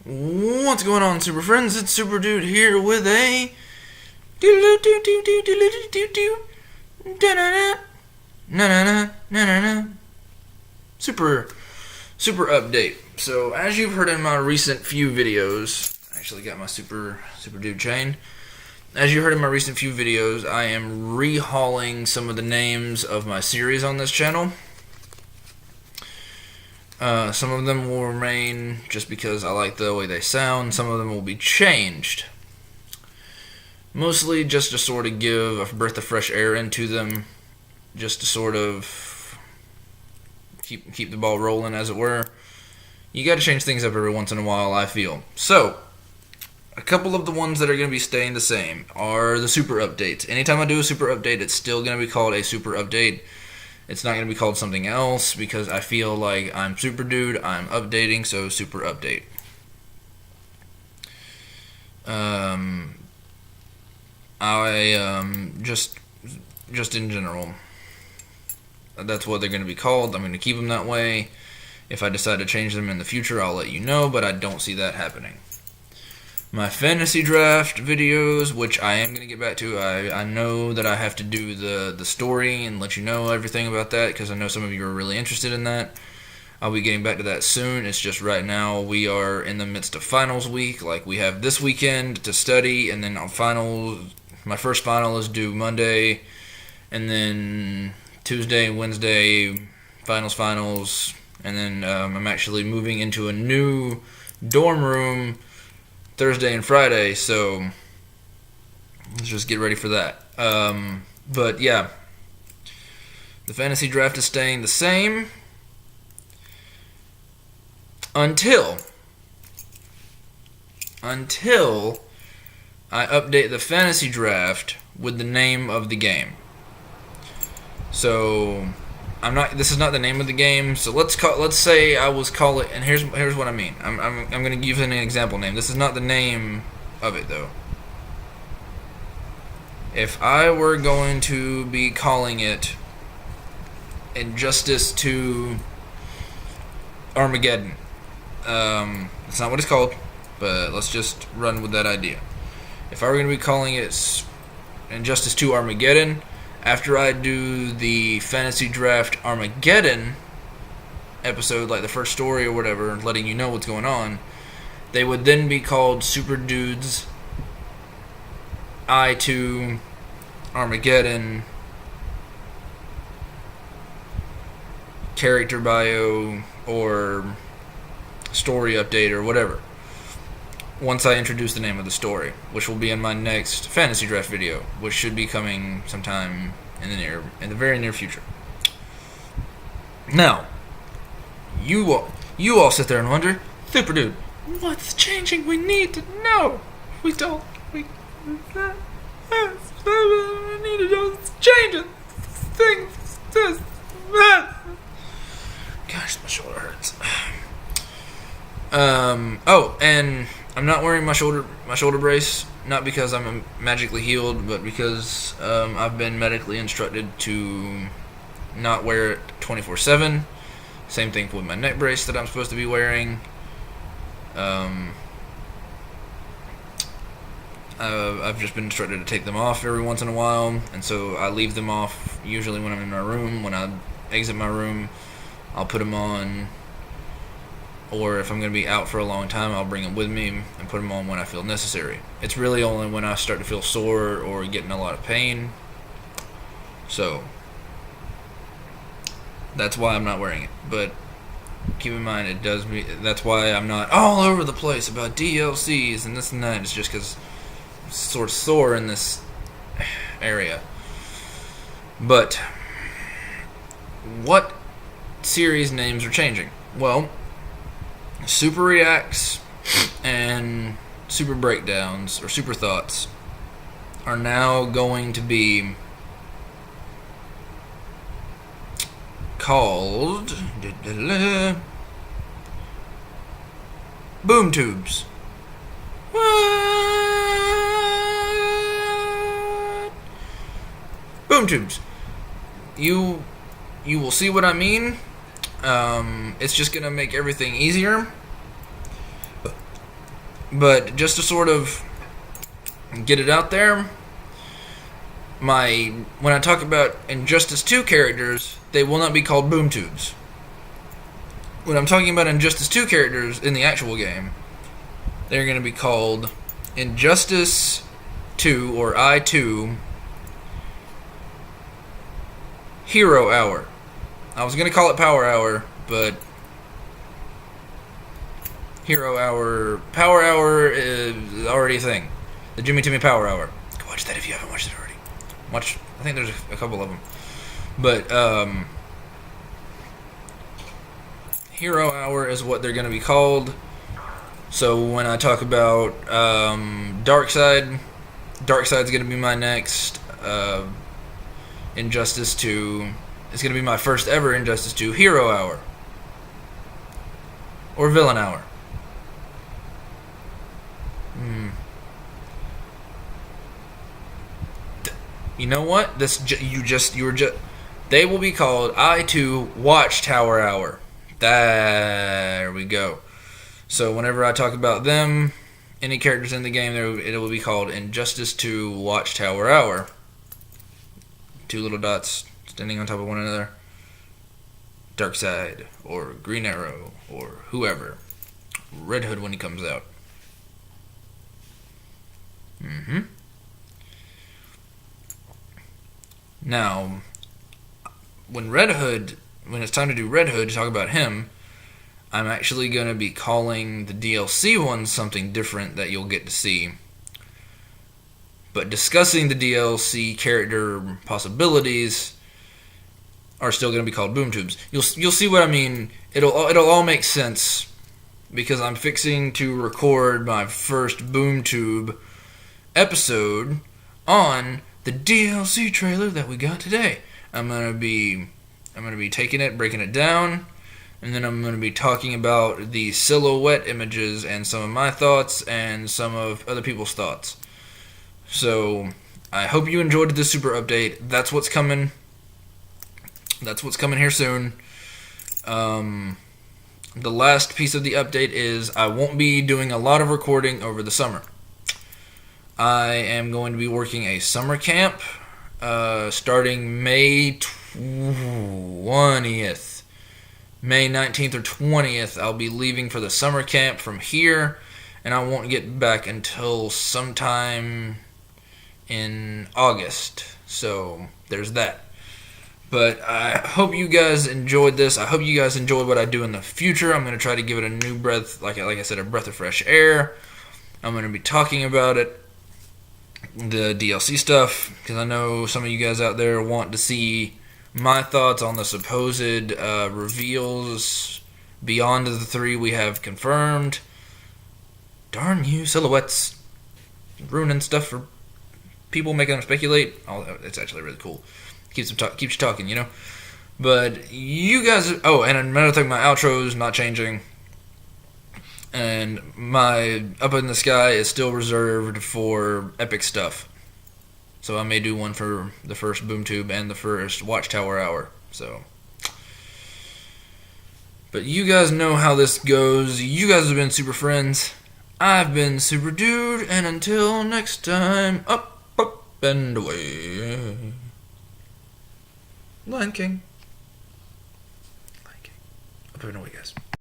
What's going on, Super Friends? It's SuperDude here with a super update. So, as you've heard in my recent few videos, I actually got my SuperDude chain. As you heard in my recent few videos, I am rehauling some of the names of my series on this channel. Some of them will remain just because I like the way they sound. Some of them will be changed. Mostly just to sort of give a breath of fresh air into them. Just to sort of keep the ball rolling, as it were. You got to change things up every once in a while, I feel. So, a couple of the ones that are going to be staying the same are the super updates. Anytime I do a super update, it's still going to be called a super update. It's not going to be called something else because I feel like I'm SuperDude, I'm updating, so super update. Just in general, that's what they're going to be called. I'm going to keep them that way. If I decide to change them in the future, I'll let you know, but I don't see that happening. My fantasy draft videos, which I am going to get back to, I know that I have to do the story and let you know everything about that because I know some of you are really interested in that. I'll be getting back to that soon. It's just right now we are in the midst of finals week. Like, we have this weekend to study, and then on finals, my first final is due Monday, and then Tuesday and Wednesday, finals, and then I'm actually moving into a new dorm room Thursday and Friday, so let's just get ready for that. But yeah, the fantasy draft is staying the same until I update the fantasy draft with the name of the game. So this is not the name of the game. So let's say I was call it, and here's what I mean. I'm going to give an example name. This is not the name of it though. If I were going to be calling it Injustice to Armageddon, it's not what it's called, but let's just run with that idea. If I were going to be calling it Injustice to Armageddon, after I do the fantasy draft Armageddon episode, like the first story or whatever, letting you know what's going on, they would then be called SuperDude's I to Armageddon character bio or story update or whatever, once I introduce the name of the story, which will be in my next fantasy draft video, which should be coming sometime in the very near future. Now, you all sit there and wonder, SuperDude, what's changing? We need to know. We need to know it's changing. Things, this, that. Gosh, my shoulder hurts. Oh, and I'm not wearing my shoulder brace, not because I'm magically healed, but because I've been medically instructed to not wear it 24/7. Same thing with my neck brace that I'm supposed to be wearing. I've just been instructed to take them off every once in a while, and so I leave them off usually when I'm in my room. When I exit my room, I'll put them on. Or if I'm going to be out for a long time, I'll bring them with me and put them on when I feel necessary. It's really only when I start to feel sore or get in a lot of pain. So, that's why I'm not wearing it. But keep in mind, that's why I'm not all over the place about DLCs and this and that. It's just because I'm sort of sore in this area. But, what series names are changing? Well, Super Reacts and Super Breakdowns or Super Thoughts are now going to be called Boom Tubes. What? Boom Tubes. You will see what I mean. It's just gonna make everything easier. But just to sort of get it out there, when I talk about Injustice 2 characters, they will not be called boom tubes. When I'm talking about Injustice 2 characters in the actual game, they're going to be called Injustice 2 or I2 Hero Hour. I was going to call it Power Hour, but Hero Hour, Power Hour is already a thing. The Jimmy Timmy Power Hour. Go watch that if you haven't watched it already. I think there's a couple of them. But Hero Hour is what they're going to be called. So when I talk about Darkseid's going to be my next Injustice 2. It's going to be my first ever Injustice 2 Hero Hour. Or Villain Hour. You know what? They will be called I2 Watchtower Hour. There we go. So whenever I talk about them, any characters in the game, it will be called Injustice 2 Watchtower Hour. 2 little dots standing on top of one another. Darkseid, or Green Arrow, or whoever. Red Hood when he comes out. Now, when it's time to do Red Hood, to talk about him, I'm actually going to be calling the DLC one something different that you'll get to see. But discussing the DLC character possibilities are still going to be called boom tubes. You'll see what I mean. It'll all make sense because I'm fixing to record my first boom tube episode on the DLC trailer that we got today. I'm gonna be taking it, breaking it down, and then I'm gonna be talking about the silhouette images and some of my thoughts and some of other people's thoughts. So I hope you enjoyed this super update. That's what's coming. That's what's coming here soon. The last piece of the update is I won't be doing a lot of recording over the summer. I am going to be working a summer camp starting May 20th. May 19th or 20th, I'll be leaving for the summer camp from here, and I won't get back until sometime in August. So there's that. But I hope you guys enjoyed this. I hope you guys enjoyed what I do in the future. I'm going to try to give it a new breath, like I said, a breath of fresh air. I'm going to be talking about it, the DLC stuff, because I know some of you guys out there want to see my thoughts on the supposed reveals beyond the 3 we have confirmed. Darn you, silhouettes. Ruining stuff for people, making them speculate. Oh, it's actually really cool. Keeps you talking, you know? But you guys... Oh, and another thing, my outro is not changing. And my Up in the Sky is still reserved for epic stuff. So I may do one for the first Boom Tube and the first Watchtower Hour. So, but you guys know how this goes. You guys have been Super Friends. I've been SuperDude. And until next time, up, and away. Lion King. Up and away, guys.